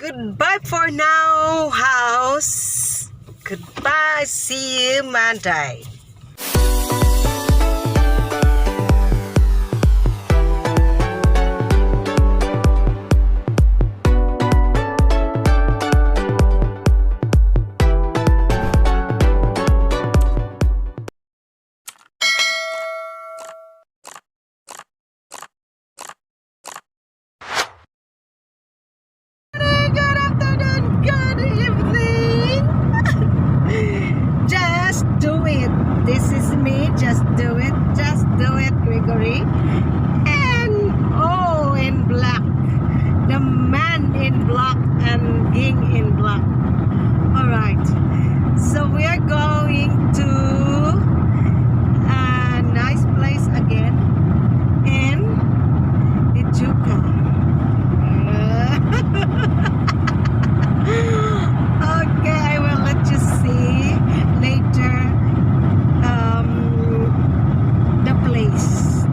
Goodbye for now, house. Goodbye. See you Monday. This is me, just do it, Gregory. And oh, in black, the man in black and Ging in black. Alright, so we are going to a nice place again in Echuca. Okay, I will let you see later.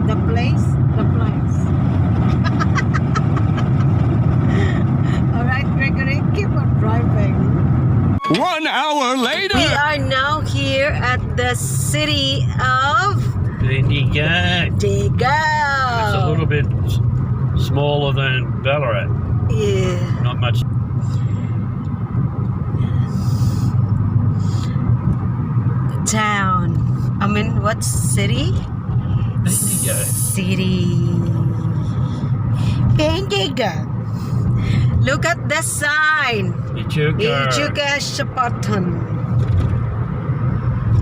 The place. Alright, Gregory, keep on driving. 1 hour later, we are now here at the city of Bendigo. It's a little bit smaller than Ballarat. Yeah. Not much. Town. I mean, what city? Bendigo. City. Bendigo. Look at the sign. Echuca Shapatan.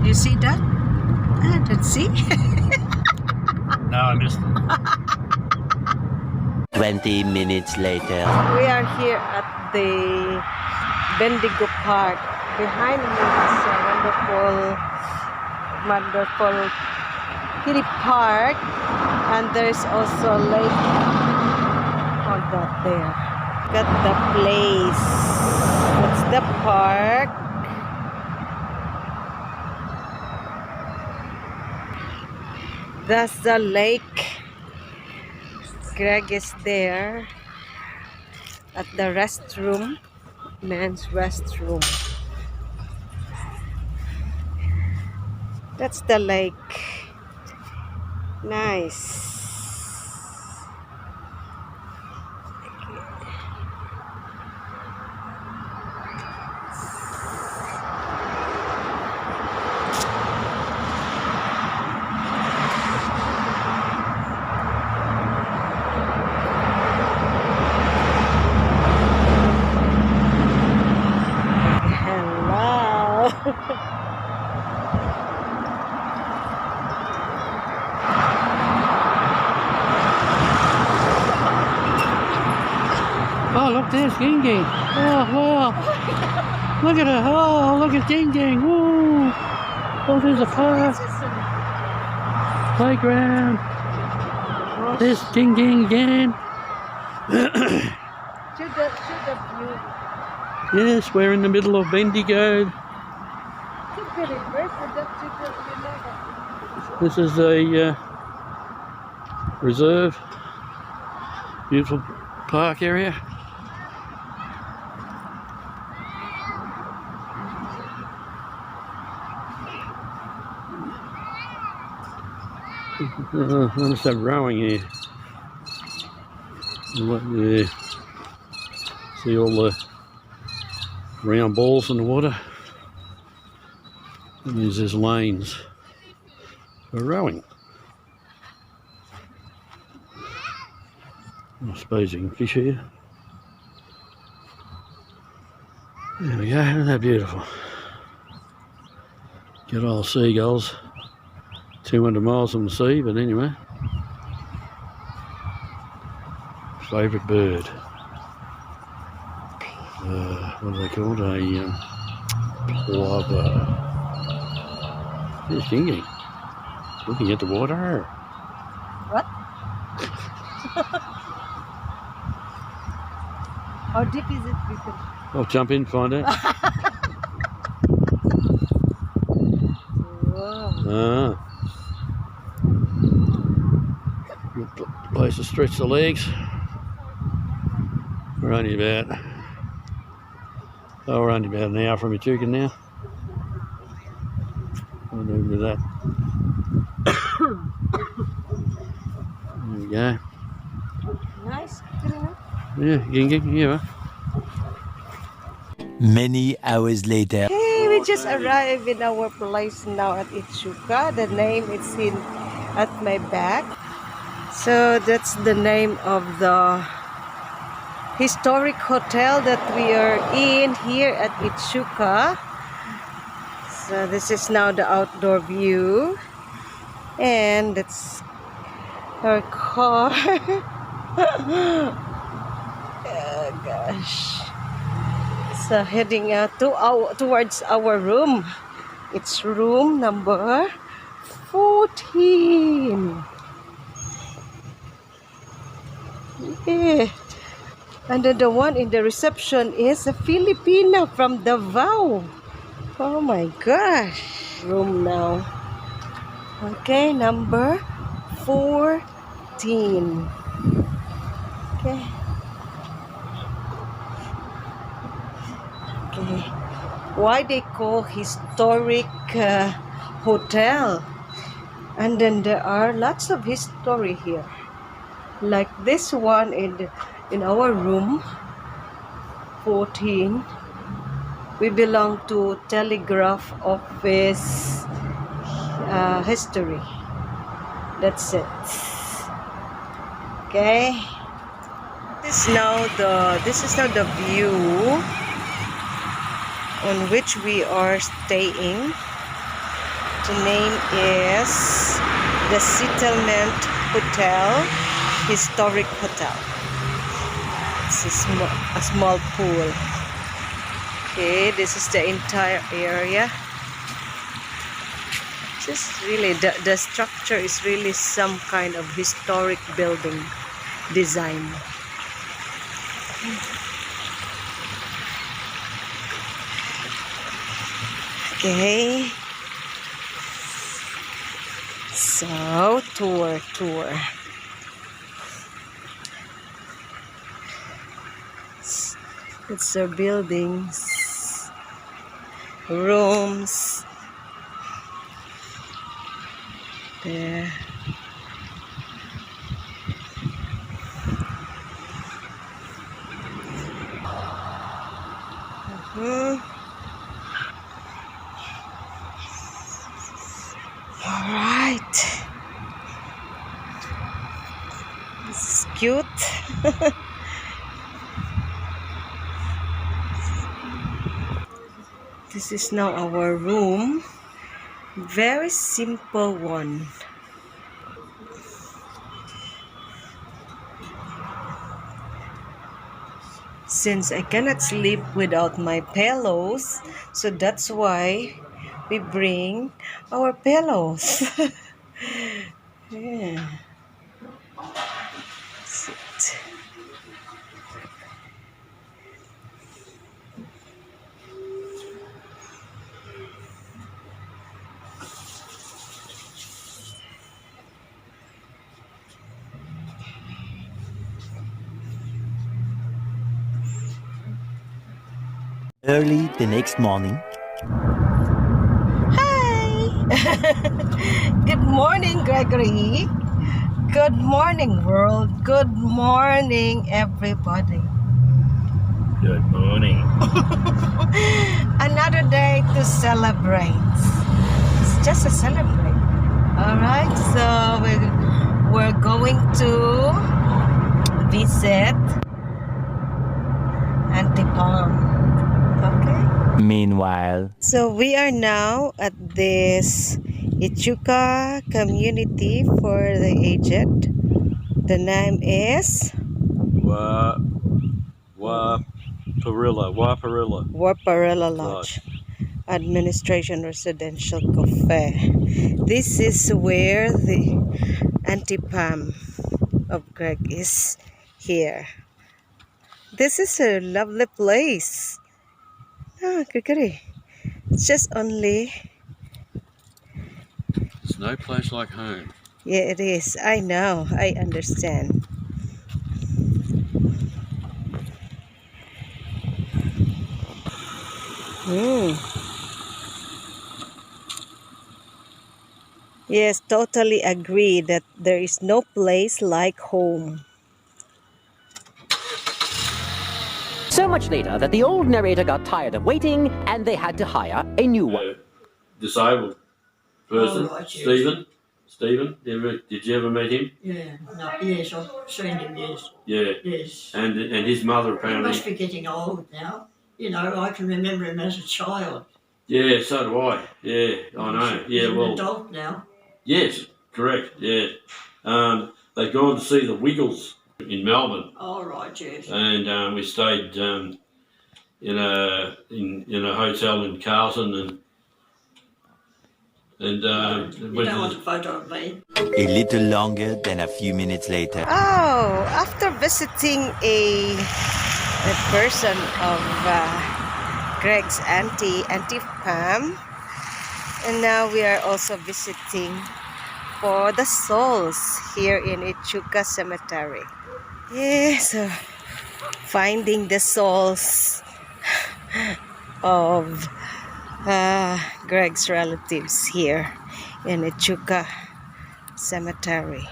You see that? I don't see. No, I missed it. 20 minutes later. We are here at the Bendigo Park. Behind me is a wonderful kiddie park, and there's also a lake on that there. Look at the place. That's the park. That's the lake. Greg is there at the restroom, men's restroom. That's the lake. Nice. Hello. Oh, look, there's Ging Ging. Oh, wow. Look at her. Oh, look at Ging Ging. Woo. Oh, there's a park. Playground. There's Ging Ging again. Yes, we're in the middle of Bendigo. This is a reserve. Beautiful park area. I must have rowing here. Yeah. See all the round balls in the water. That means there's lanes for rowing. I suppose you can fish here. There we go, isn't that beautiful? Good old seagulls. 200 miles from the sea, but anyway. Favourite bird. What are they called? A plover. There's Ging Ging. Looking at the water. What? How deep is it, people? I'll jump in and find out. Wow. Good place to stretch the legs. We're only about Oh, we're only about an hour from Echuca now. I'll do with that. There we go. Nice. Yeah, yeah. Many hours later. Hey, we just arrived in our place now at Echuca. The name is in at my back. So that's the name of the historic hotel that we are in here at Echuca. So this is now the outdoor view. And that's our car. Oh gosh. So heading towards our room. It's room number 14. Yeah. And then the one in the reception is a Filipina from Davao. Oh my gosh. Room now. Okay, number 14. Okay. Okay. Why they call historic hotel? And then there are lots of history here. Like this one in our room 14. We belong to telegraph office history. That's it. Okay. This is now the view on which we are staying. The name is the Settlement Hotel, Historic Hotel. It's a small pool. Okay, this is the entire area. Just really, the structure is really some kind of historic building design. Okay. So, tour. It's the buildings, rooms, there. All right. This is cute. This is now our room. Very simple one. Since I cannot sleep without my pillows, so that's why we bring our pillows. Yeah. Sit. Early the next morning. Hi! Good morning, Gregory. Good morning, world. Good morning, everybody. Good morning. Another day to celebrate. It's just a celebrate. Alright, so we're going to visit Antipom. Okay. Meanwhile, So we are now at this Echuca community for the aged. The name is Waparilla Lodge Administration Residential Cafe. This is where the Antipam of Greg is here. This is a lovely place. Ah, Gregory. It's just only... It's no place like home. Yeah, it is. I know. I understand. Mm. Yes, totally agree that there is no place like home. So much later that the old narrator got tired of waiting and they had to hire a new one. Disabled person, Oh, right, yes. Stephen. Stephen, did you ever meet him? Yeah, no, yes, I've seen him, yes. Yeah. Yes. And his mother He apparently. must be getting old now. You know, I can remember him as a child. Yeah, so do I. Yeah, I know. He's Yeah, an well. adult now. Yes, correct. Yeah. They'd gone to see the Wiggles in Melbourne. Oh, right, yes. And we stayed in a hotel in Carlton and You don't want a photo of me. A little longer than a few minutes later. Oh, after visiting a person of Greg's Auntie Pam, and now we are also visiting for the souls here in Echuca Cemetery. Yes, finding the souls of Greg's relatives here in Echuca Cemetery.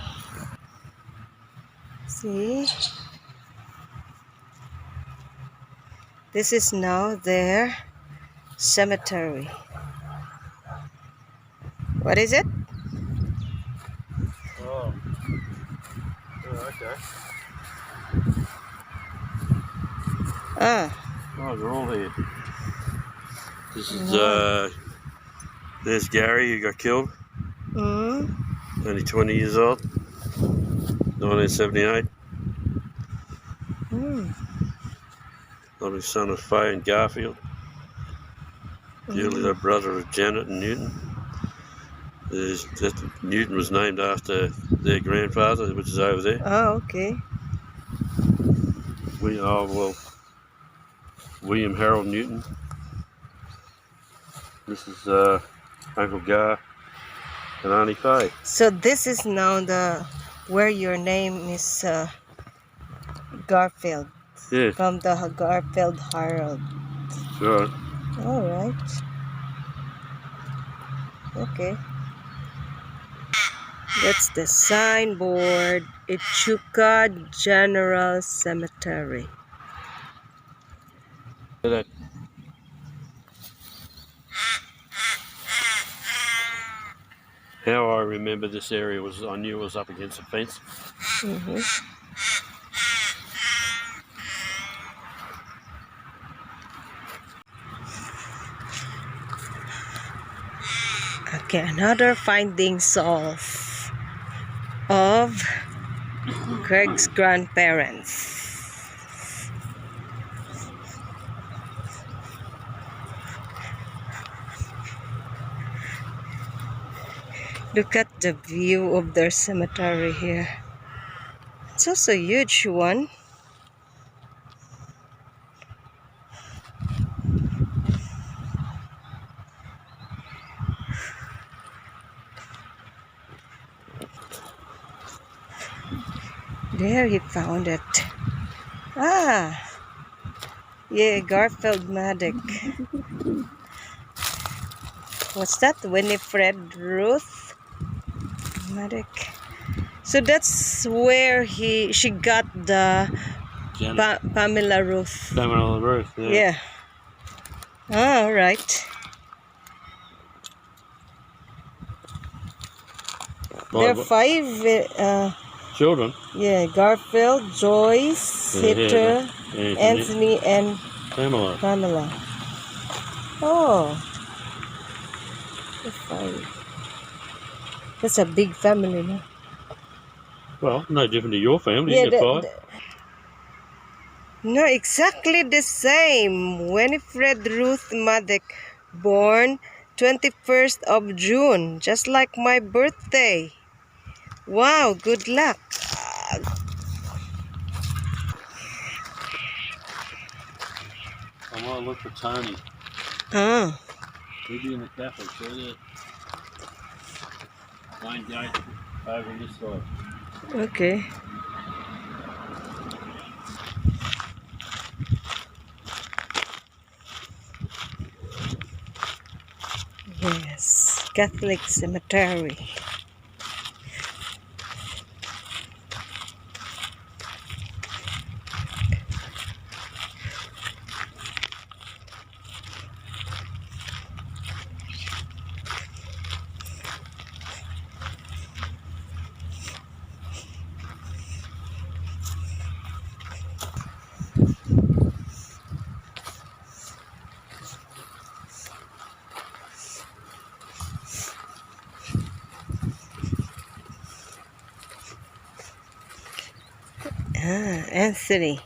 See? This is now their cemetery. What is it? Oh, okay. Ah. Oh, they're all here. This is there's Gary who got killed, Mm. only 20 years old, 1978. Mm. Not his son of Faye and Garfield. The elder brother of Janet and Newton. Newton was named after their grandfather, which is over there. Oh, okay. William Harold Newton. This is Uncle Gar and Auntie Faye. So this is now where your name is Garfield. Yeah, From the Garfield Herald. sure. All right. Okay. That's the signboard. Echuca General Cemetery. That. How I remember this area was I knew it was up against a fence. Mm-hmm. Okay, another finding solved of Greg's grandparents. Look at the view of their cemetery here. It's also a huge one. There he found it. Ah, yeah, Garfield Maddock. What's that? Winifred Ruth Maddock. So that's where she got the Pamela Ruth. Pamela Ruth. Yeah. Ah, all right. There are 5 children. yeah, Garfield, Joyce, Peter, Anthony, and Pamela. Oh, the 5. That's a big family, no? Well, no different to your family. Yeah, You got 5. No, exactly the same. Winifred Ruth Maddock, born 21st of June, just like my birthday. Wow, good luck. I want to look for Tony. Ah, He'll be in the cafe, see there. Main gate over on this side. okay. Yes, Catholic cemetery. Ah, Anthony.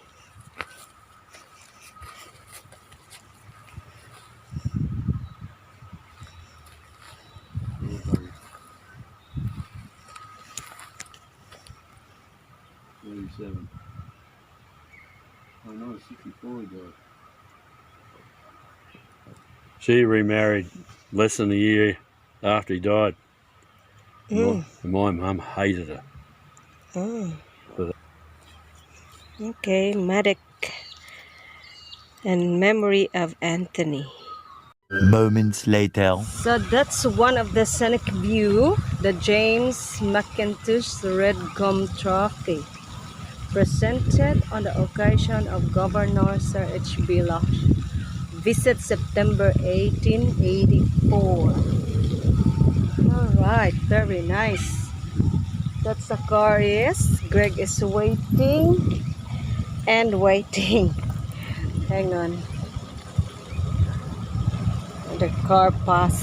Yeah, buddy. 37. Oh no, 64 he died. She remarried less than a year after he died. Mm. My mum hated her. Mm. For that. Okay, medic and memory of Anthony. Moments later. So that's one of the scenic view, the James McIntosh Red Gum Trophy, presented on the occasion of Governor Sir H.B. Lodge visit September 1884. Alright, very nice. That's Aquarius. Greg is waiting and waiting. Hang on. The car pass.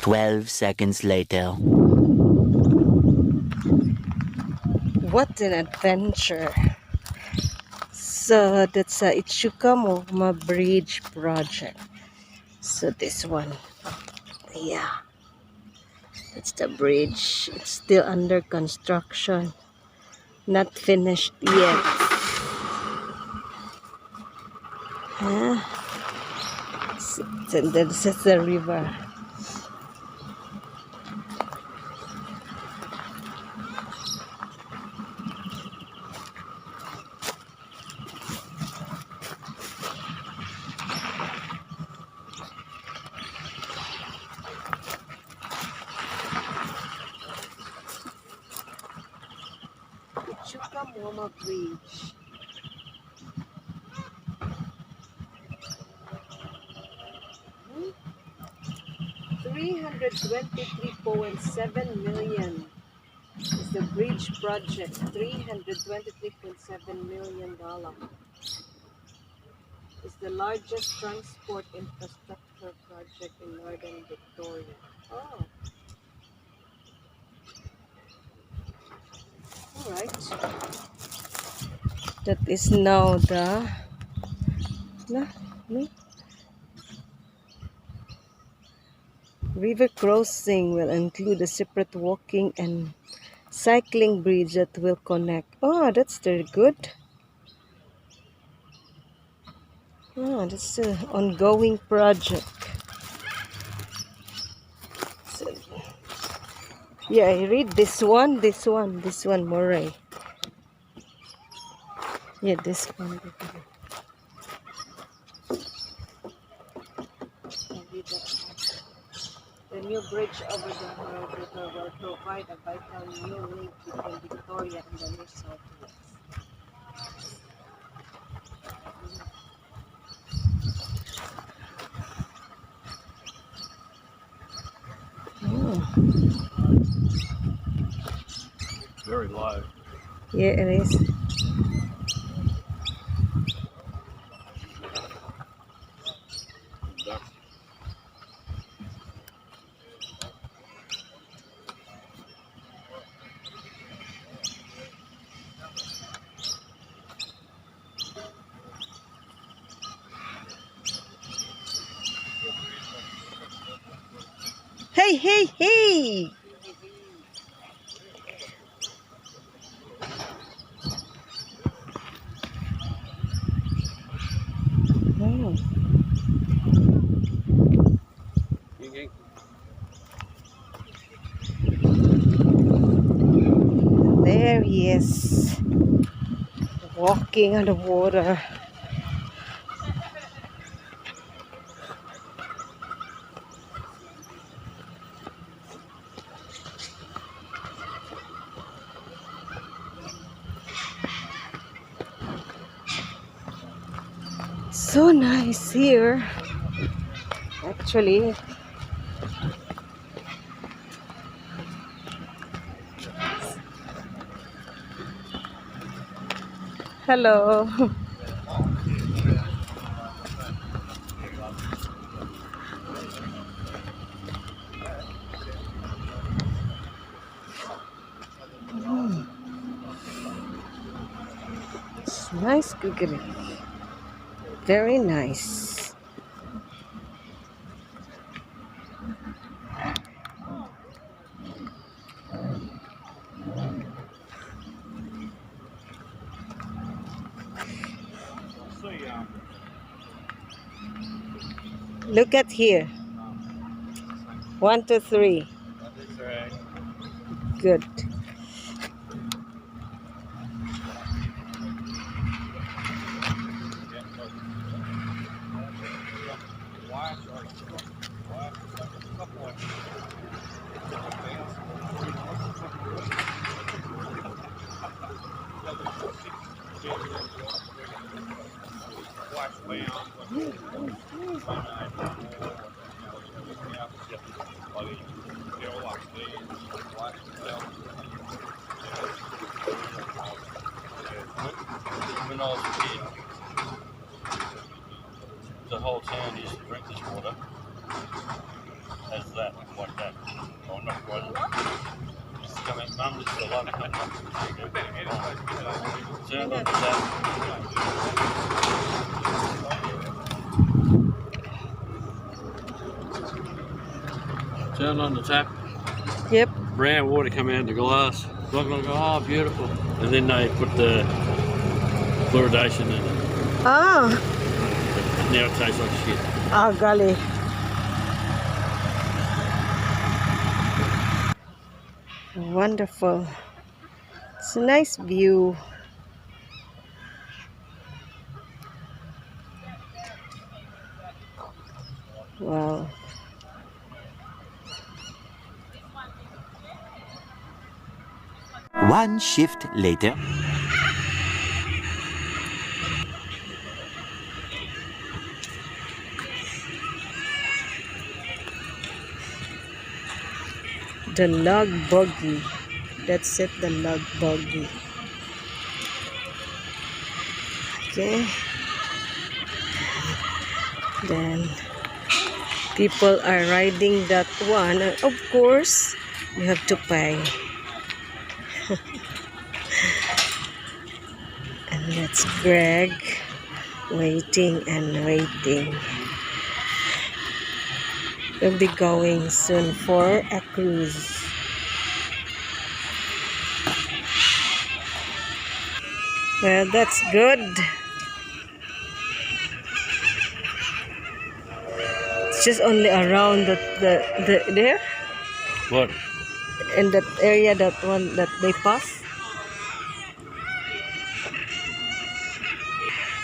12 seconds later. What an adventure. So that's a Echuca Bridge project. So this one, yeah, that's the bridge. It's still under construction, not finished yet. Huh? So this is the river. Echuca Bridge. 323.7 million is the bridge project. $323.7 million. It's the largest transport infrastructure project in northern Victoria. Oh, alright. That is now the no, no. River crossing will include a separate walking and cycling bridge that will connect. Oh, that's very good. Oh, that's an ongoing project. So, yeah, I read this one, Murray. Yeah, this one. I read that one. The new bridge over the river will provide a vital new link between Victoria and the New South Wales. Oh, Very low. yeah, it is. Hey, hey, hey! is walking on the water. So nice here. Actually, hello. It's nice cookery. Very nice. Look at here. 1, 2, 3. Good. When I was a kid, the whole town used to drink this water as that, like that. Oh, not quite. It's coming, Mum, this is the one. Turn on the tap. Turn on the tap. Yep. Brown water come out of the glass. Look, oh, beautiful. And then they put the fluoridation in it. Ah. Now it tastes like shit. Oh, golly. Wonderful. It's a nice view. Wow. One shift later. The log buggy. That's it, the log buggy. Okay. Then people are riding that one. And of course, you have to pay. And that's Greg waiting and waiting. We'll be going soon for a cruise. Well, that's good. It's just only around the there What? in that area, that one that they pass.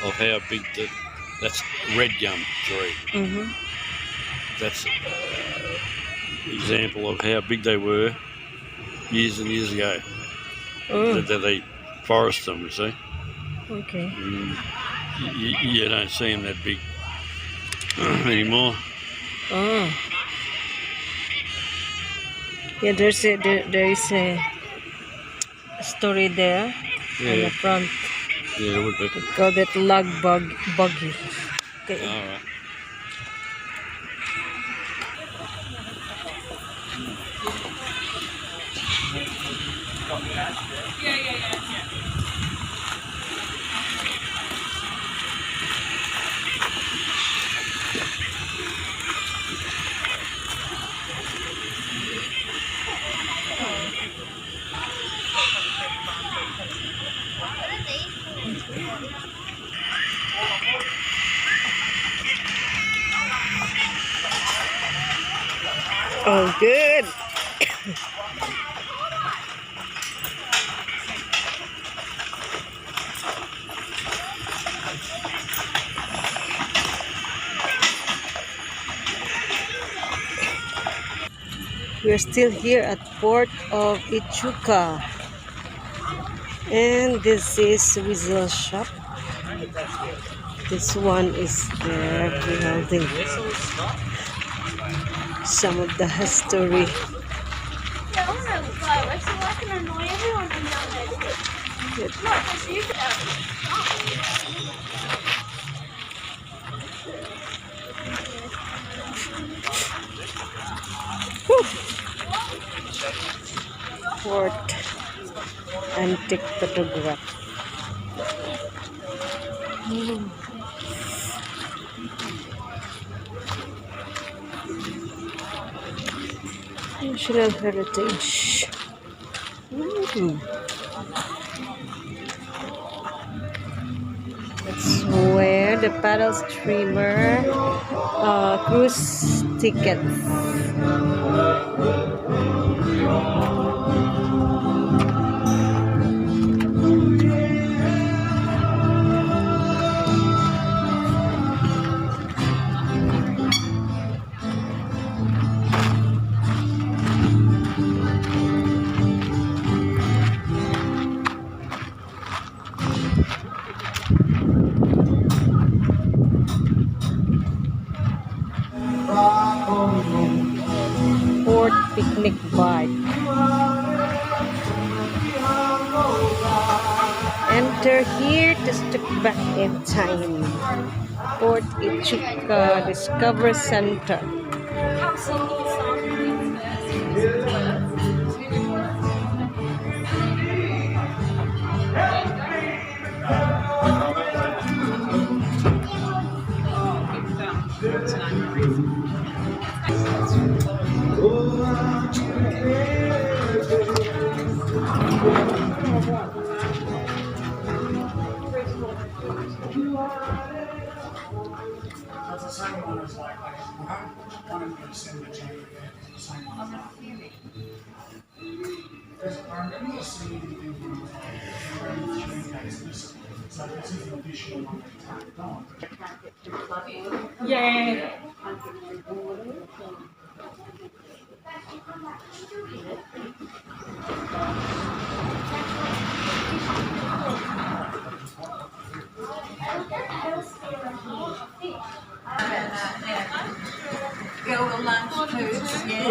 Of how big that's red gum tree. Mm-hmm. That's example of how big they were years and years ago. That they forest them, you see. Okay. You don't see them that big anymore. Oh. Yeah, there is a story there on the front. Yeah, it would be. We call it log buggy. Okay. All right. Oh, good. We're still here at Port of Echuca. And this is Weasel Shop. This one is there beholding some of the history. Port antique photograph. National Heritage. That's where the paddle streamer cruise tickets. Port picnic bike. Enter here to step back in time. Port Echuca Discovery Center. That's the same one as like one of them send the chain again. The same one as that. Because I remember you seeing anything from the chain cases. So this is an additional one they tacked on. Yeah. Girl lunch foods, yes.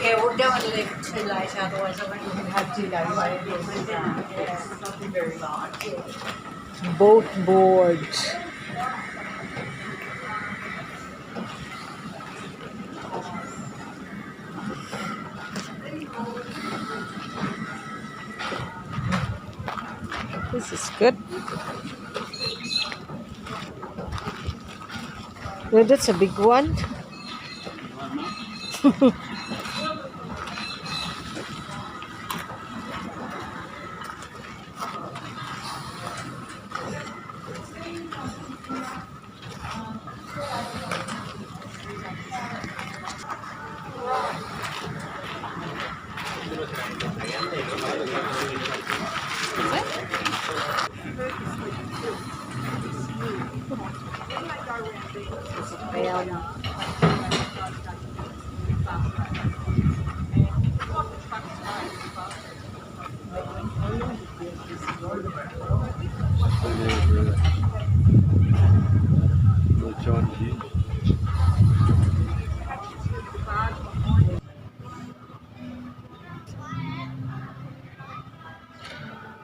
Yeah, we don't want to leave it too late, otherwise I won't even have to go away again. Yeah, something very light. Boat boards. This is good. Well, that's a big one.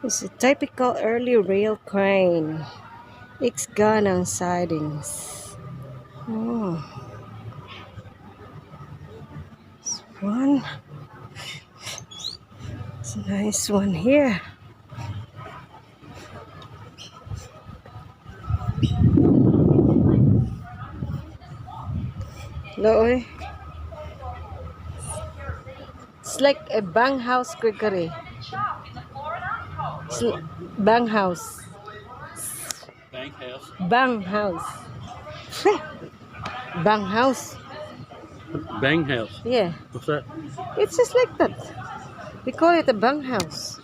It's a typical early rail crane. It's gun on sidings. Oh, this one. It's a nice one here. Look, it's like a bang house cookery. It's bang house. Bank house. Bang house. Bang house. Bang house. Yeah. What's that? It's just like that. We call it a bang house.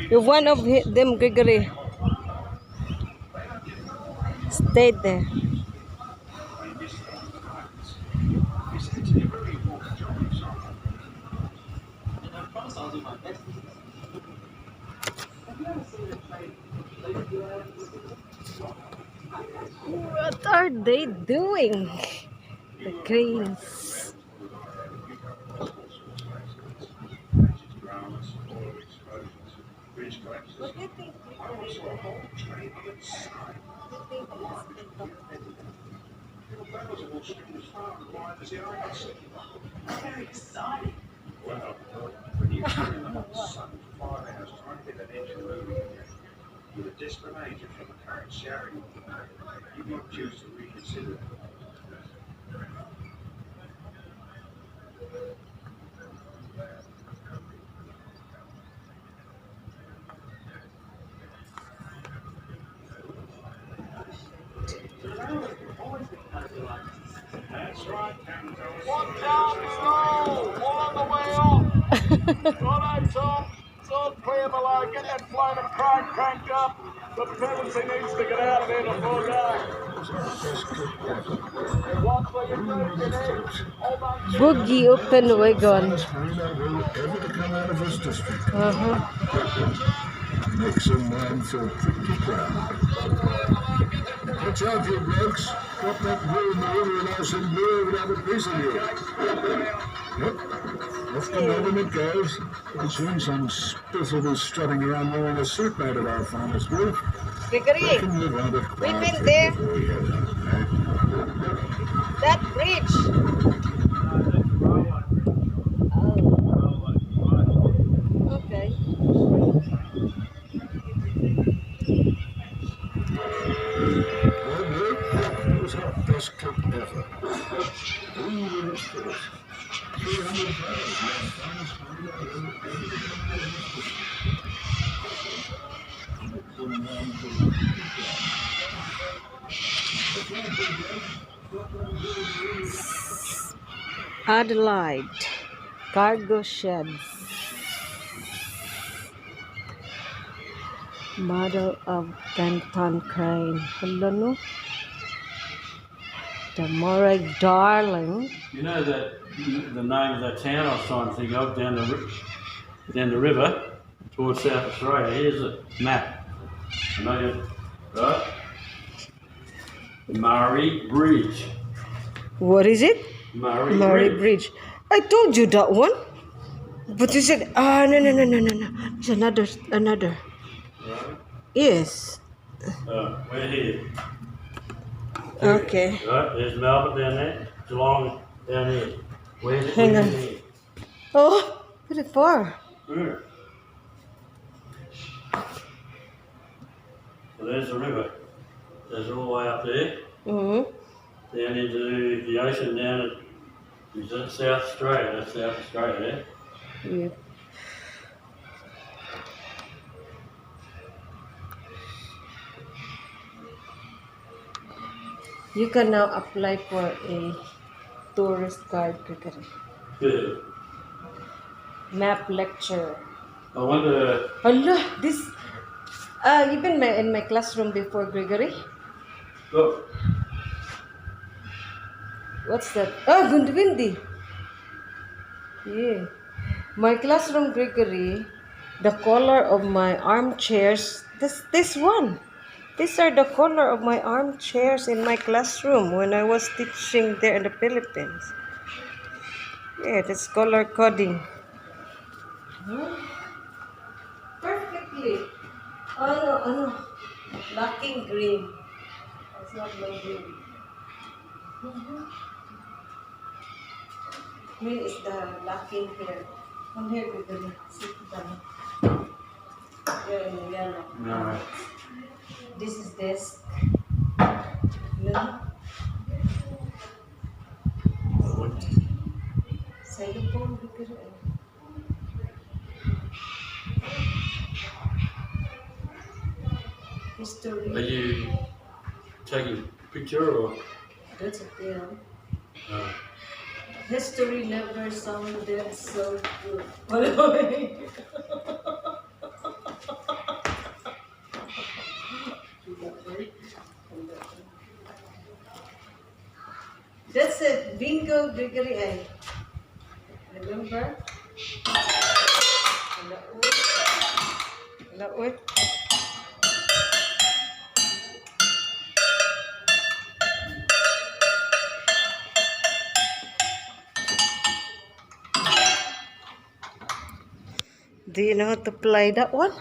You're one of them, Gregory. Stayed there. What are they doing? The cranes. What do you think? Well, when you turn on the sun, firehouse, trying to get that engine moving again, with a desperate agent from the current sharing, you might choose to reconsider. That's right, One down below, one on the way up. Righto, Tom. It's all clear below. Get that flight of pride cranked up. The penalty needs to get out of here before dark. Watch where you're taking it. Hold on to Boogie open wagon. will ever come out of this district. Uh-huh. Makes a man feel pretty proud. Watch out, you blokes. Drop that blue in the river and I'll send blue would have a piece of you. Yep. Off the moment it goes. I've seen some spiff will be strutting around wearing a suit made of our finest wool. Gregory, Reckon you'd rather we've been cry there. before you have done, eh? That bridge. Oh. Okay. Well, Blue, that was our best trip ever. We were in space. 300 miles, our finest party I ever Adelaide. Cargo sheds. Model of Benton crane. Hello, no? The Moray Darling. You know that the name of that town I was trying to think of down the river towards South Australia. Here's a map. And I get right. Murray Bridge. What is it? Murray Bridge. I told you that one. But you said, no. It's another. Right. Yes. We're here. Okay. Right, there's Melbourne down there, Geelong down here. Hang on. Here? Oh, pretty far. Yeah. So there's the river. There's all the way up there, Mm-hmm. down into the ocean down at South Australia. That's South Australia there. Yeah. You can now apply for a tourist card, Gregory. Yeah. Map lecture. I wonder. Allah, this. You've been in my classroom before, Gregory. Look, What's that? Oh, Gundwindi. Yeah. My classroom, Gregory, the color of my armchairs, this one. These are the color of my armchairs in my classroom when I was teaching there in the Philippines. Yeah, that's color coding. Huh? Perfectly. Ano. Lacking green. That's not my green. Green is the lacking here. Come here, Gregory. Sit down. You're in yellow. no. This is desk. No. Cellphone, Gregory. History. Are you taking a picture or? That's a film. No. History never sounded so good. go degree ay. Remember? Laoy. Do you know how to play that one?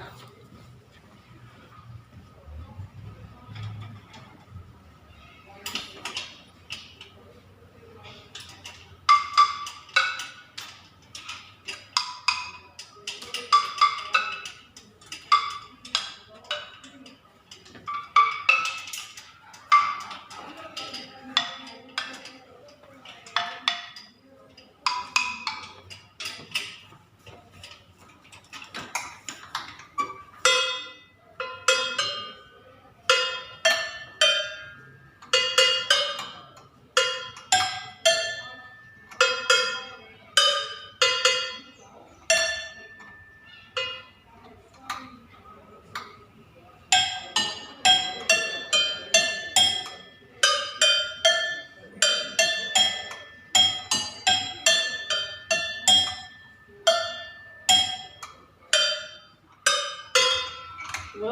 Wow!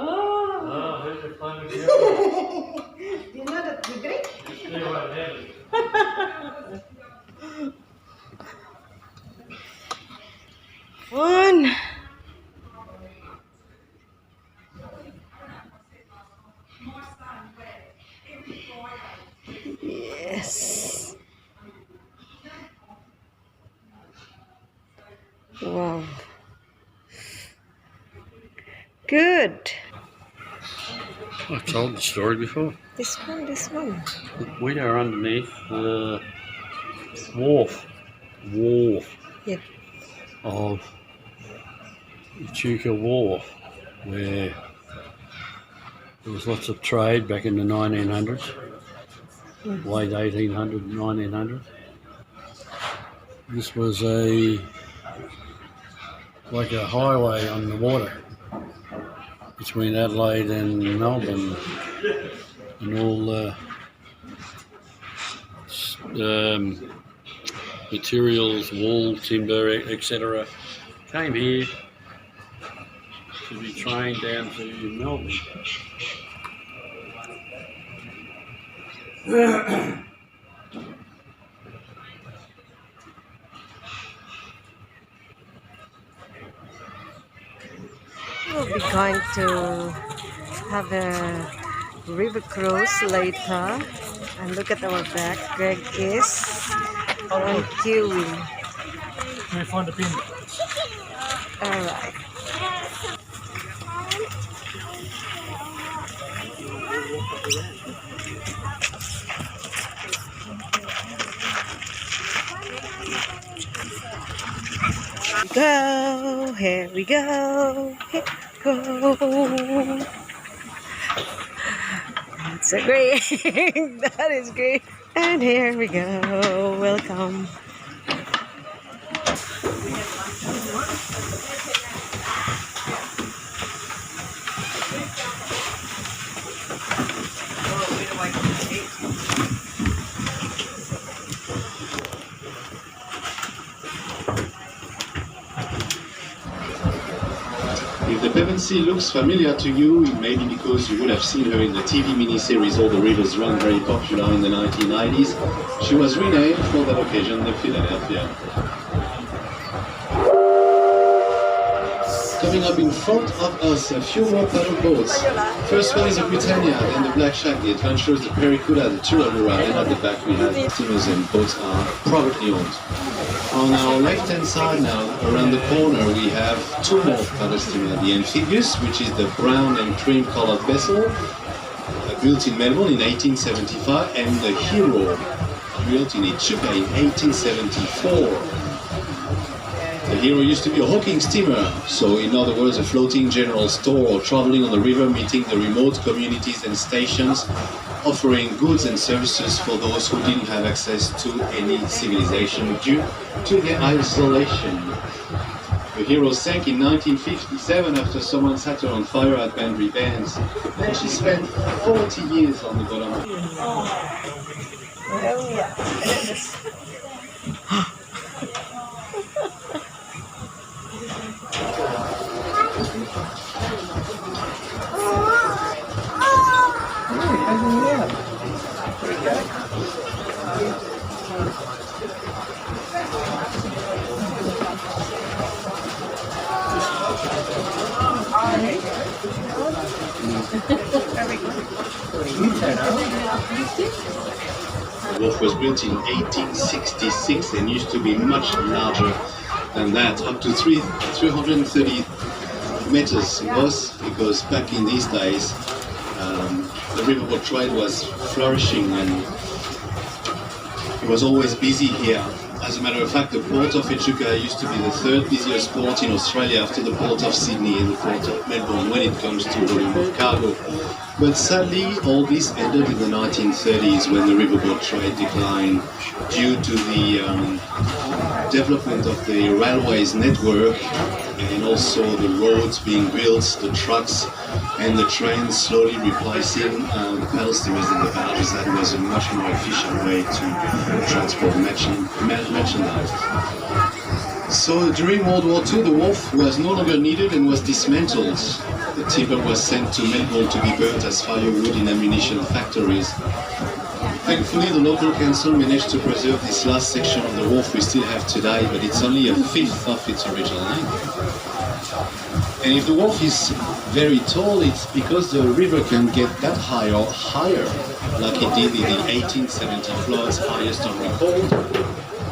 Oh, who's your fun girl? Do you know that degree? Stay right there. One. Yes. Wow. Good. I've told the story before. This one. We are underneath the wharf Yeah. of Echuca Wharf, where there was lots of trade back in the 1900s, late 1800s, 1900s. This was like a highway on the water between Adelaide and Melbourne, and all materials, wool, timber, etc. came here to be trained down to Melbourne. We'll be going to have a river cruise later. And look at our back. Greg is on queuing. Can I find a pin? Alright. Go, here we go, here we go. That's so great. That is great. And here we go. Welcome. If the Pevensey looks familiar to you, it may be because you would have seen her in the TV miniseries All the Rivers Run, very popular in the 1990s. She was renamed for that occasion the Philadelphia. Coming up in front of us, a few more paddle boats. First one is the Britannia, then the Black Shark, the Adventurers, the Pericuda, the Turalura, and at the back we have steamers, and boats are privately owned. On our left-hand side now, around the corner, we have two more paddle steamers. The Amphibious, which is the brown and cream-colored vessel, built in Melbourne in 1875, and the Hero, built in Echuca in 1874. The Hero used to be a hawking steamer, so in other words a floating general store, or traveling on the river, meeting the remote communities and stations, offering goods and services for those who didn't have access to any civilization due to their isolation. The Hero sank in 1957 after someone set her on fire at Banbury Bands. Then she spent 40 years on the bottom. Oh yeah. The wharf was built in 1866 and used to be much larger than that, up to 330 meters was, because back in these days the riverboat trade was flourishing and it was always busy here. As a matter of fact, the port of Echuca used to be the third busiest port in Australia after the port of Sydney and the port of Melbourne when it comes to volume of cargo. But sadly, all this ended in the 1930s when the riverboat trade declined due to the development of the railways network and also the roads being built, the trucks and the trains slowly replacing the paddle steamers and the barges. That was a much more efficient way to transport merchandise. So during World War II, the wharf was no longer needed and was dismantled. The timber was sent to Melbourne to be burnt as firewood in ammunition factories. Thankfully, the local council managed to preserve this last section of the wharf we still have today, but it's only a fifth of its original length. And if the wharf is very tall, it's because the river can get that high or higher, like it did in the 1870 floods, highest on record.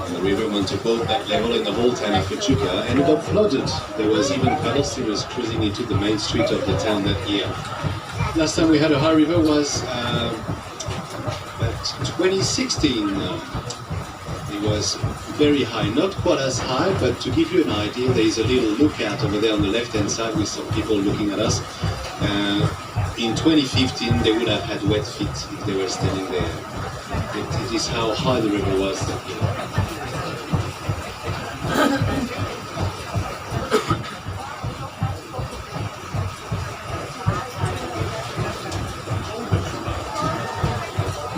And the river went above that level and the whole town of Echuca ended up flooded. There was even paddle steamers cruising into the main street of the town that year. Last time we had a high river was 2016. It was very high, not quite as high, but to give you an idea, there is a little lookout over there on the left-hand side with some people looking at us. In 2015, they would have had wet feet if they were standing there. It is how high the river was that year.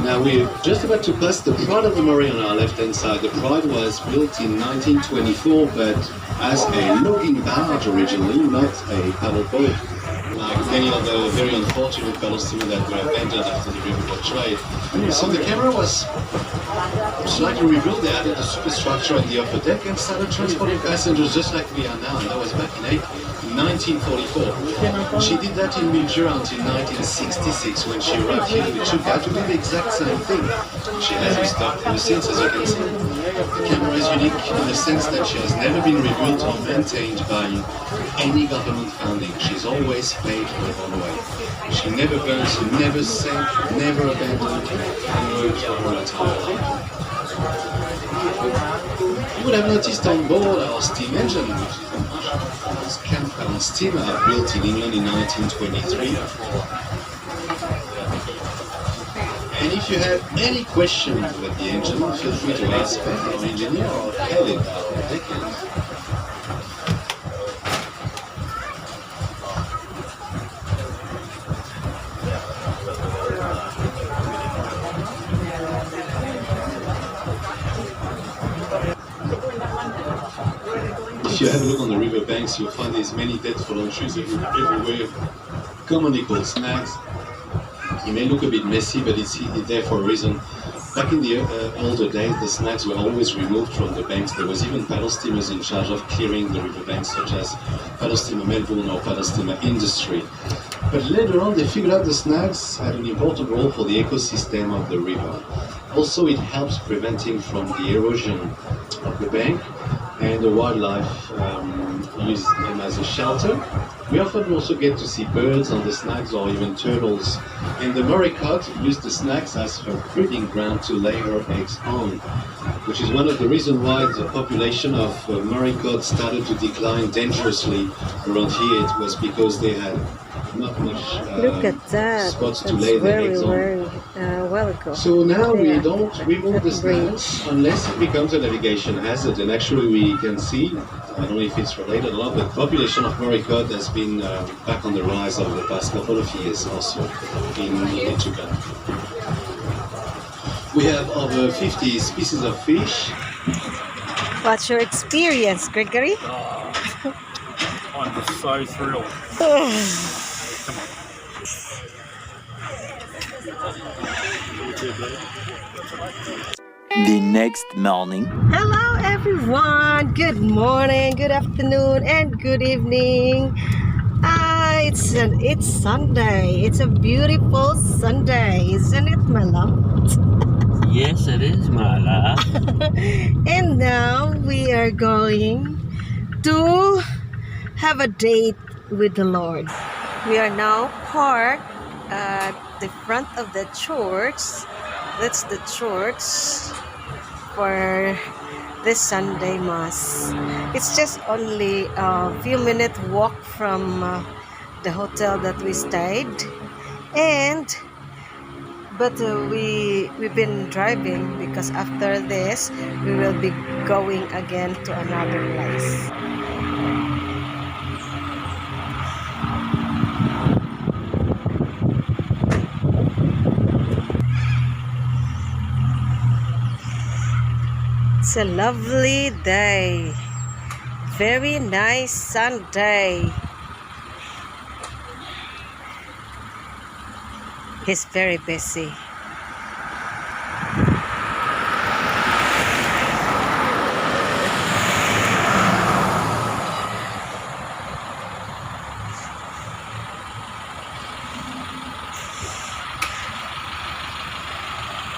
Now we're just about to pass the Pride of the Murray on our left-hand side. The Pride was built in 1924, but as a logging barge originally, not a paddle boat. Like many other very unfortunate paddle steamers that were abandoned after the riverboat trade. So the camera was slightly rebuilt. They added a superstructure on the upper deck and started transporting passengers just like we are now. And that was back in 1944. She did that in Mildura until 1966 when she arrived here in Echuca to do the exact same thing. She hasn't stopped ever since, as you can see. The camera is unique in the sense that she has never been rebuilt or maintained by any government funding. She's always paid for her own way. She never burns, never sank, never abandoned, and worked for her entire life. You would have noticed on board our steam engine, which is a much camp-pound steamer built in England in 1923. And if you have any questions about the engine, feel free to ask our engineer or Khalid, our mechanic. If you have a look on the river banks, you'll find there's many dead fallen trees everywhere, commonly called snags. It may look a bit messy, but it's there for a reason. Back in the older days, the snags were always removed from the banks. There was even paddle steamers in charge of clearing the river banks, such as paddle steamer Melbourne or paddle steamer Industry. But later on, they figured out the snags had an important role for the ecosystem of the river. Also, it helps preventing from the erosion of the bank, and the wildlife use them as a shelter. We often also get to see birds on the snags or even turtles. And the Murray cod used the snags as her breeding ground to lay her eggs on, which is one of the reasons why the population of Murray cod started to decline dangerously around here. It was because they had not much Look at that. spots to That's lay their very, eggs on. very welcome. So now we Yeah. don't remove the snags unless it becomes a navigation hazard. And actually we can see, I don't know if it's related or not, but the population of Murray cod has been back on the rise over the past couple of years also in Echuca. We have over 50 species of fish, What's your experience, Gregory? I'm just so thrilled. The next morning. Hello everyone, good morning, good afternoon, and good evening. It's Sunday. It's a beautiful Sunday, isn't it, my love? Yes, it is, my love. And now we are going to have a date with the Lord. We are now parked at the front of the church. That's the church for this Sunday Mass. It's just only a few minute walk from the hotel that we stayed, we've been driving because after this we will be going again to another place. It's a lovely day. Very nice Sunday. He's very busy.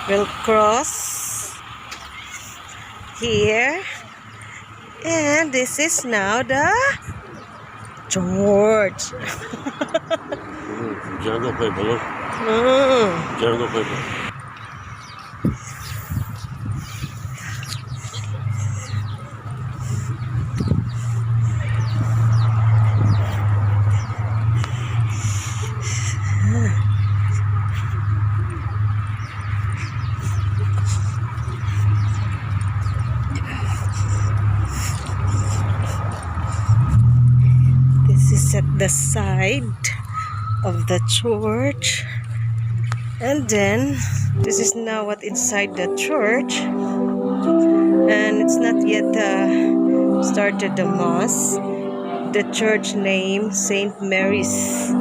We'll cross here, and this is now the church. Jungle people, look. Jungle people. This is at the side of the church, and then this is now what inside the church, and it's not yet started the mass. The church name Saint Mary's.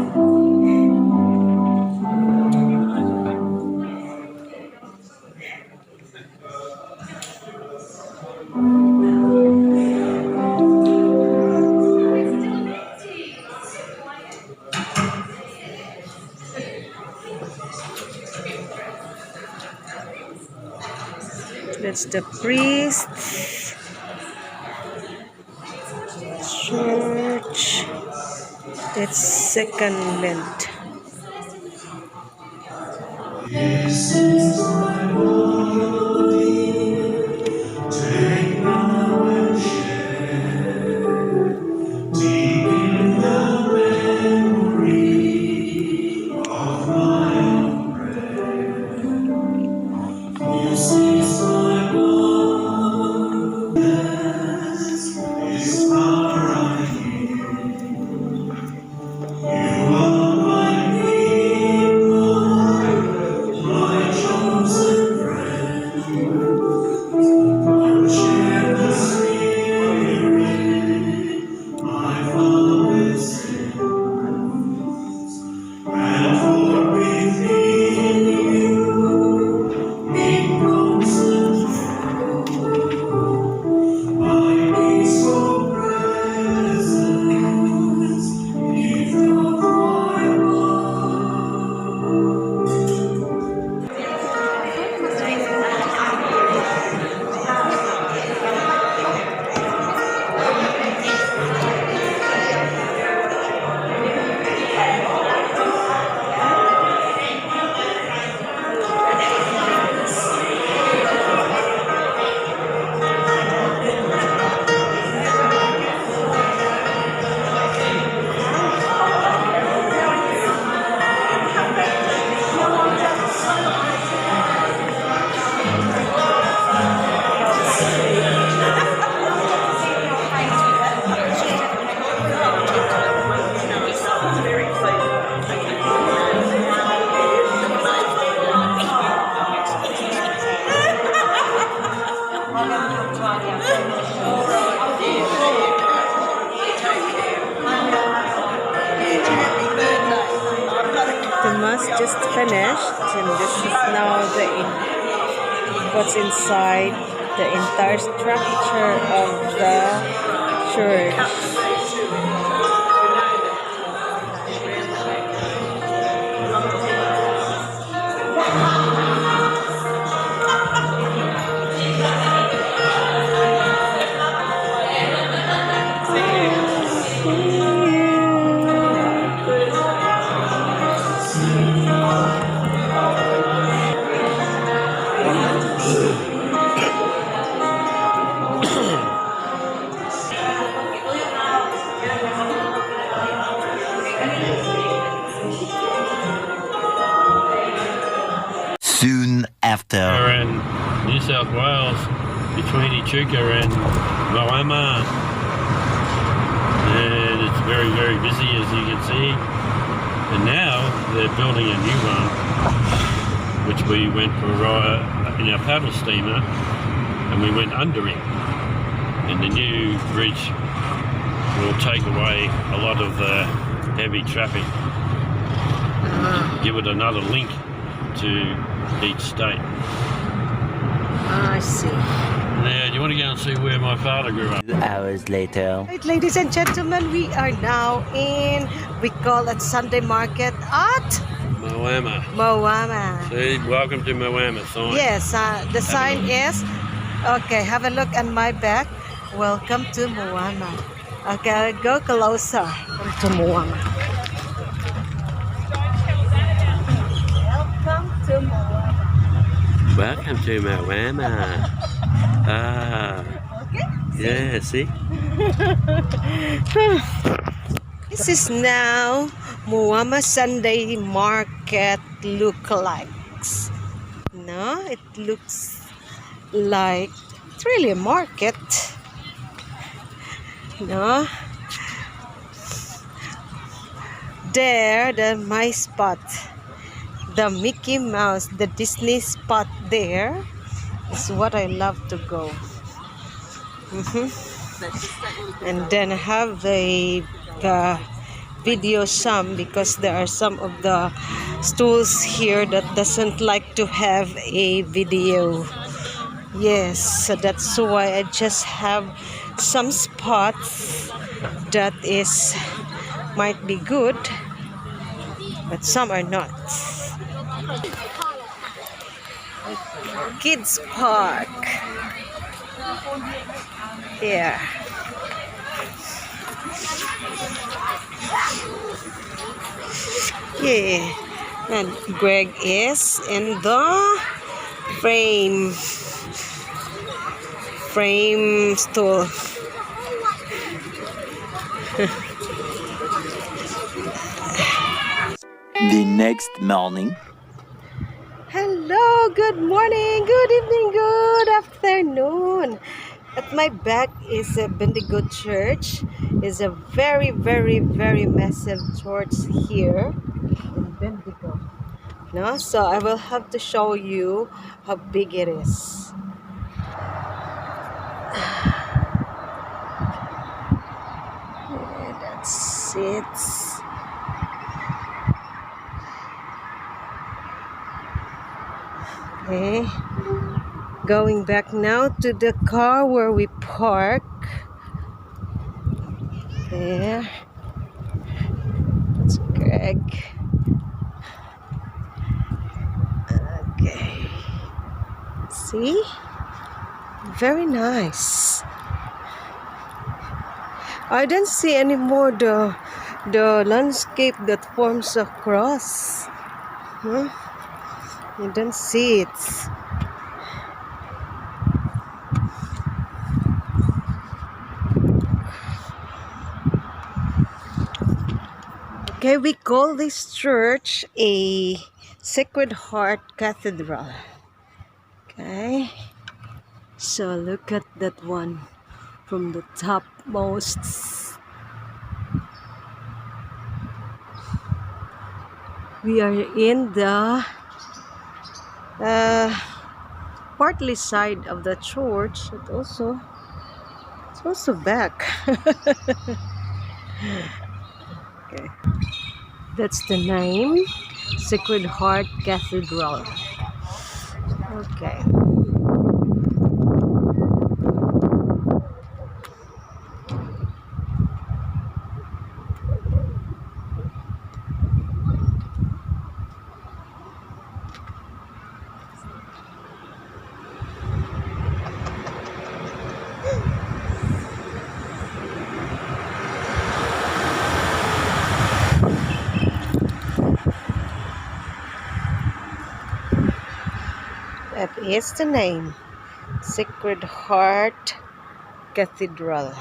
That's the priest. Church. It's second Lent. Mass just finished, and this is now what's inside the entire structure of the church. Soon after. We're in New South Wales between Echuca and Moama, and it's very, very busy, as you can see. And now they're building a new one, which we went for a ride in our paddle steamer, and we went under it. And the new bridge will take away a lot of the heavy traffic, give it another link to each state. I see. Now, do you want to go and see where my father grew up? 2 hours later. Right, ladies and gentlemen, we are now we call it Sunday Market at Moama. Moama. See, welcome to Moama sign. Yes, the sign is, okay, have a look at my back. Welcome to Moama. Okay, go closer. Welcome to Moama. Welcome to Moama. Welcome to Moama. Ah. Yeah, see? This is now Moama Sunday Market lookalikes. No, it looks like it's really a market. No. There, my spot. The Mickey Mouse, the Disney spot there is what I love to go. And then I have the video some, because there are some of the stools here that doesn't like to have a video. Yes, so that's why I just have some spots that might be good, but some are not. Kids Park. Yeah. Yeah. And Greg is in the frame stool. The next morning. Hello, good morning, good evening, good afternoon. At my back is a Bendigo Church. It's a very, very, very massive church here in Bendigo. No, so I will have to show you how big it is. Yeah, that's it. Okay, going back now to the car where we park. There, that's Greg. Okay, see, very nice. I don't see anymore the landscape that forms a cross. Huh? You don't see it. Okay, we call this church a Sacred Heart Cathedral. Okay, so look at that one from the topmost. We are in the partly side of the church, but it's also back. Okay, that's the name. Sacred Heart Cathedral. Okay. That is the name. Sacred Heart Cathedral.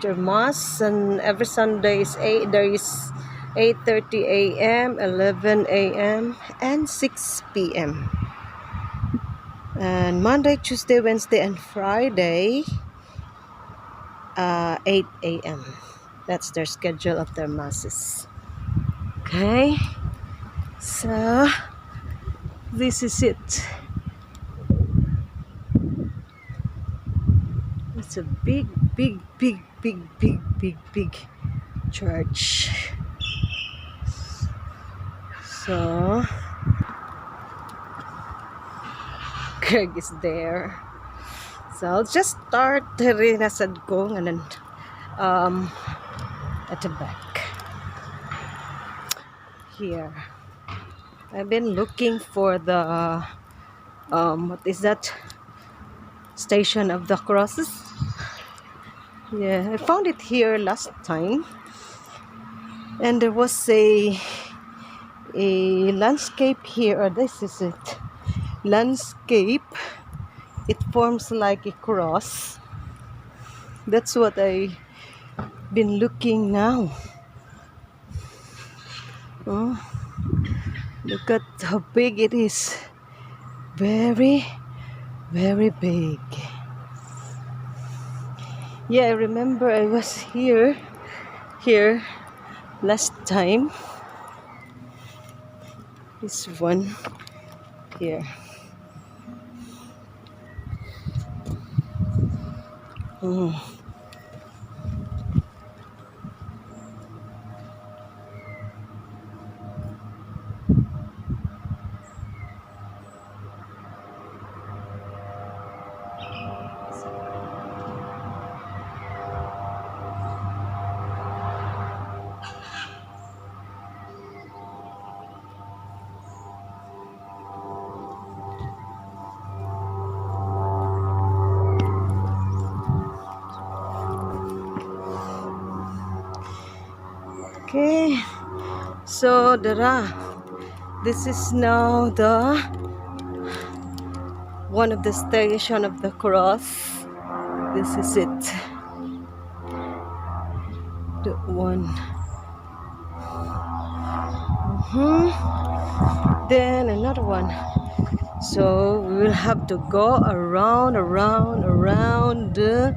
Their mass and every Sunday is there is 8:30 a.m., 11 a.m. and 6 p.m. And Monday, Tuesday, Wednesday and Friday 8 a.m. That's their schedule of their masses. Okay. So this is it. It's a big church. So Greg is there. So I'll just start rinasad ko and then at the back here. I've been looking for the what is that? Station of the Crosses. Yeah, I found it here last time. And there was a landscape here, or this is it. Landscape. It forms like a cross. That's what I've been looking now. Oh, look at how big it is. Very big. Yeah, I remember I was here last time. This one here. Okay, so this is now the one of the station of the cross. This is it. The one. Then another one. So we will have to go around the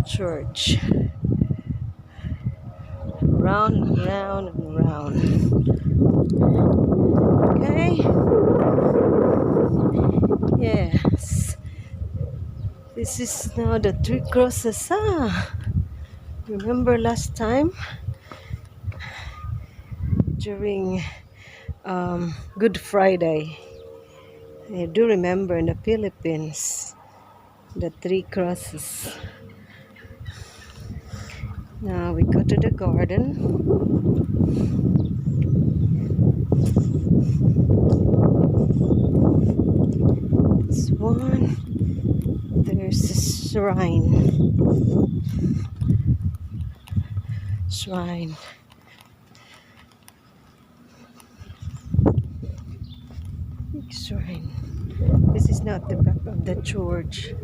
church. Round and round. Okay. Yes. This is now the three crosses. Remember last time during Good Friday, I do remember in the Philippines the three crosses. Now we go to the garden. This one, there's a shrine. Big shrine. This is not the back of the church.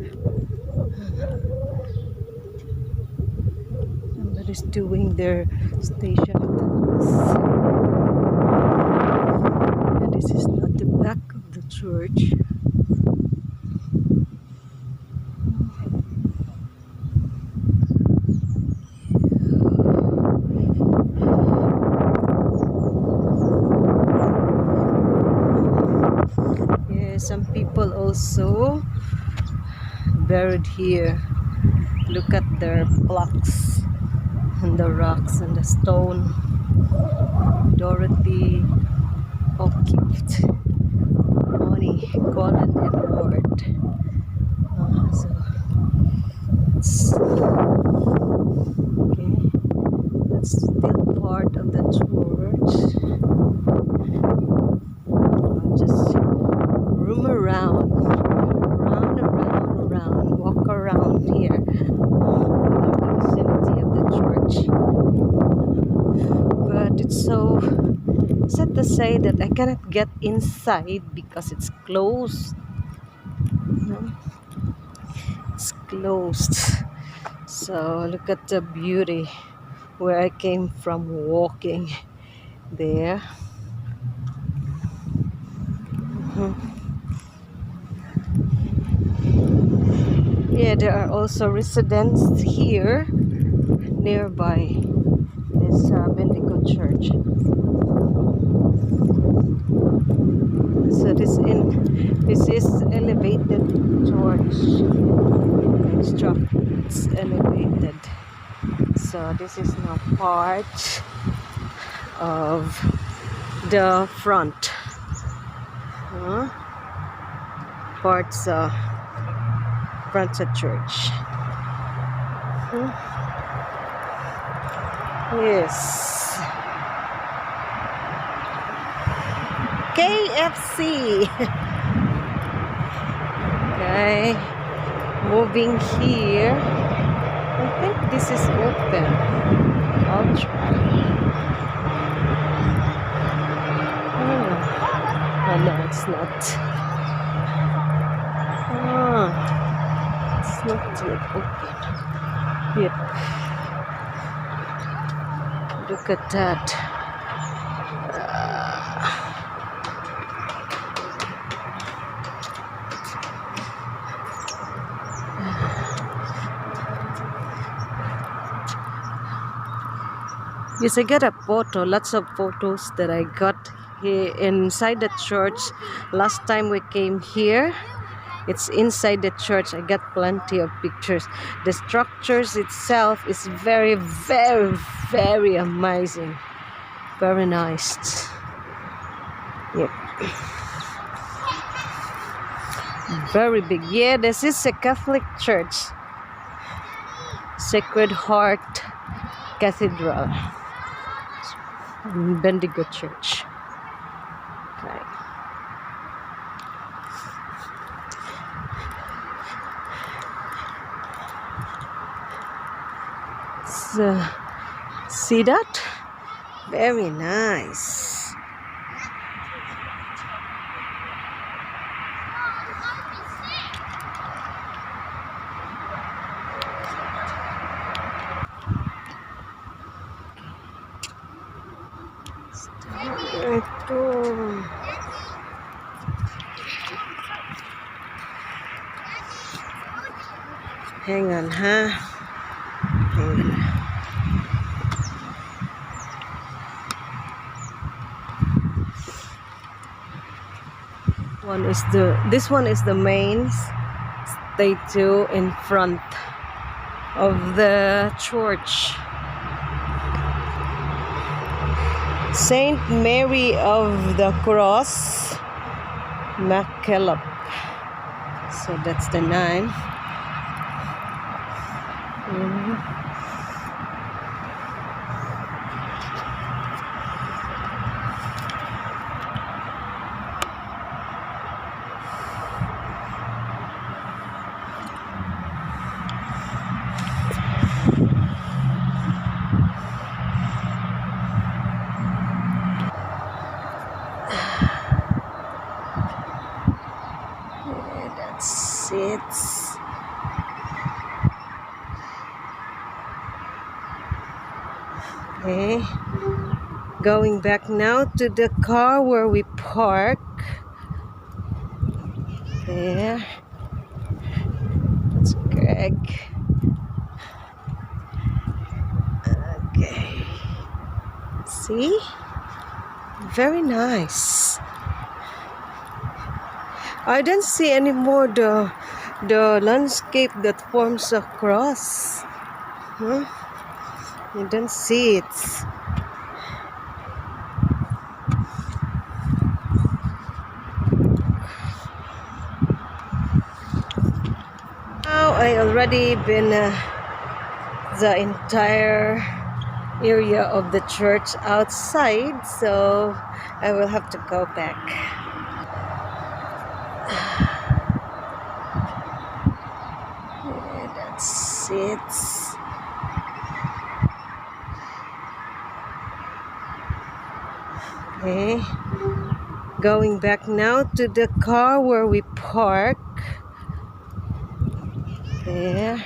Somebody's doing their station of the cross. And this is not the back of the church. Some people also buried here. Look at their blocks and the rocks and the stone. Dorothy How cute. Honey, Colin and Ward. So it's okay. That's still part of the church. I'll just roam around, walk around here in the vicinity of the church. But it's so sad to say that I cannot get inside because it's closed. It's closed. So look at the beauty where I came from walking there. Yeah, there are also residents here nearby this Bendigo church. So this is elevated church. It's elevated. So this is now part of the front. Parts front of church. Yes. KFC. Okay. Moving here. I think this is open. I'll try. Oh no, it's not. It's not yet open. Yep. Look at that. Yes, I got a photo, lots of photos that I got here inside the church. Last time we came here, it's inside the church. I got plenty of pictures. The structures itself is very, very, very amazing. Very nice. Yep. Very big. Yeah, this is a Catholic church. Sacred Heart Cathedral. Bendigo Church. Okay. So, see that? Very nice. Hang on, huh? Hang on. This one is the main statue in front of the church. Saint Mary of the Cross, MacKillop. So that's the name. That's it. Okay, going back now to the car where we park. There. That's Greg. Okay. See? Very nice. I don't see anymore the landscape that forms a cross. Huh? You don't see it. already been the entire area of the church outside, so I will have to go back. Yeah, that's it. Okay, going back now to the car where we park. There,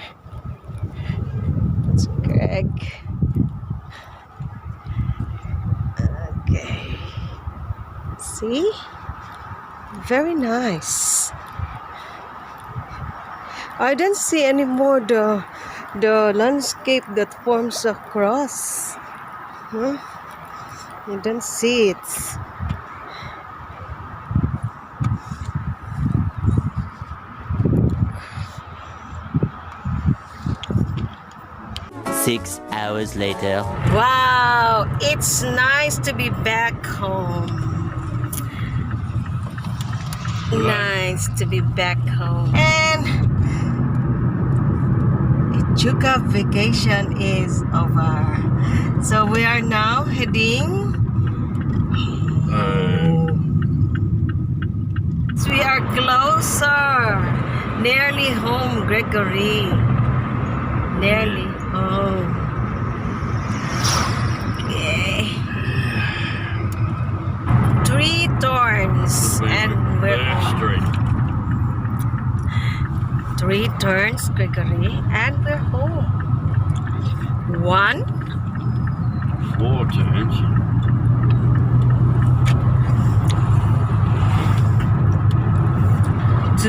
that's Greg. Okay, see, very nice. I don't see anymore the landscape that forms a cross. Huh? You don't see it. 6 hours later. Wow, it's nice to be back home. Nice to be back home. And Echuca vacation is over. So we are now heading home. So we are closer. Nearly home, Gregory. Nearly home. Okay. 3 turns and we're home. straight. 3 turns, Gregory, and we're home. 1, 4 turns. 2,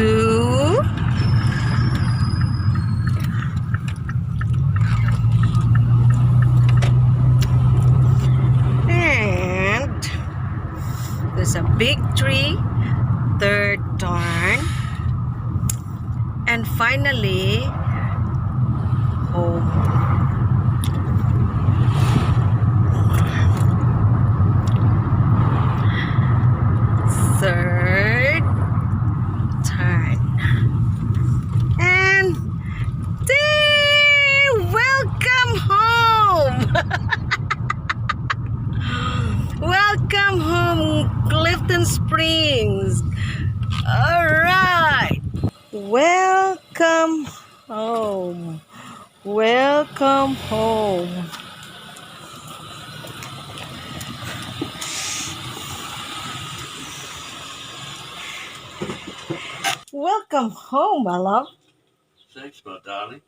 and there's a big tree, 3rd turn, and finally home. Third turn. And welcome home. Welcome home, Clifton Springs. All right. Welcome home. Welcome home. Welcome home, my love. Thanks, my darling.